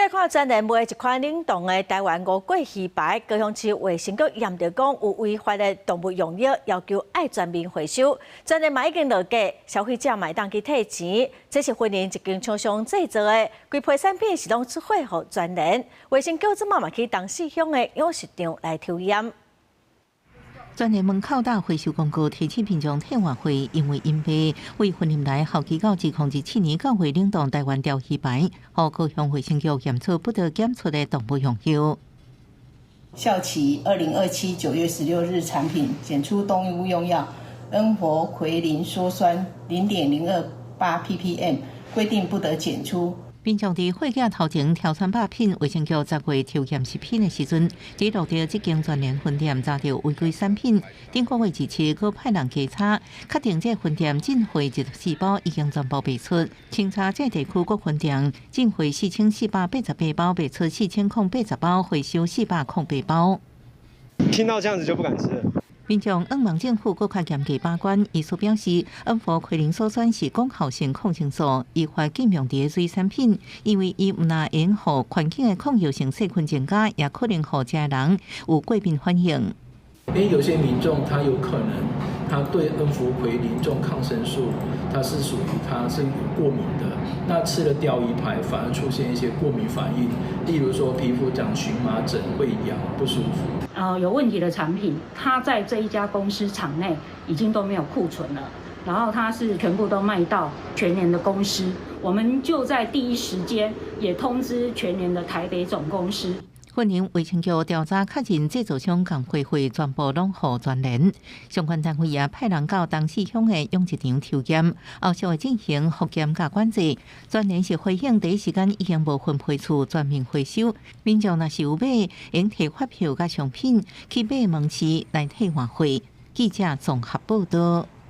今看专栏卖一款冷冻的台湾五桂鱼排，高雄市卫生局验到讲有违法的动物用药，要求爱全面回收。专栏嘛已经落价，消费者嘛会当去退钱。这是婚姻一间厂商制作的，规批产品是拢出货予专栏。卫生局即马嘛去当市乡的养殖场来抽验。 专联门口大回收公告提醒民众退换货，因为因被为婚姻来后期到2017年9月冷冻台湾钓鱼排，和高雄卫生局验出不得检出的动物用药。效期2027 9月16日产品检出动物用药恩活奎林羧酸0.028 ppm， 规定不得检出。 民众伫货架头前挑选把品，卫生局10月抽验食品的时阵，只录到这间专联分店查到违规产品。顶个月17日，佮派人稽查，确定这分店进货14包已经全部卖出。清查这地区各分店进货4488包，卖出4080包，回收408包。听到这样子就不敢吃了。 民众希望政府搁较严格把关。医师表示，恩活奎林羧酸是功效性抗生素，依法禁用伫水产品，因为伊毋但会互环境的抗药性细菌增加，也可能互食人有过敏反应。因为有些民众他有可能他对恩福奎林这种抗生素，它是属于它是有过敏的，那吃了钓鱼排反而出现一些过敏反应，例如说皮肤长荨麻疹、会痒、不舒服。有问题的产品，它在这一家公司厂内已经都没有库存了，然后它是全部都卖到全联的公司，我们就在第一时间也通知全联的台北总公司。 婚姻卫生局调查确认，制造商共会费全部拢予专联。相关单位也派人到当市乡的养殖场抽验，后续会进行复检加管制。专联是回应第一时间已经无分配处全面回收，民众若是有买，应提发票甲商品去买门市来替换货。记者综合报道。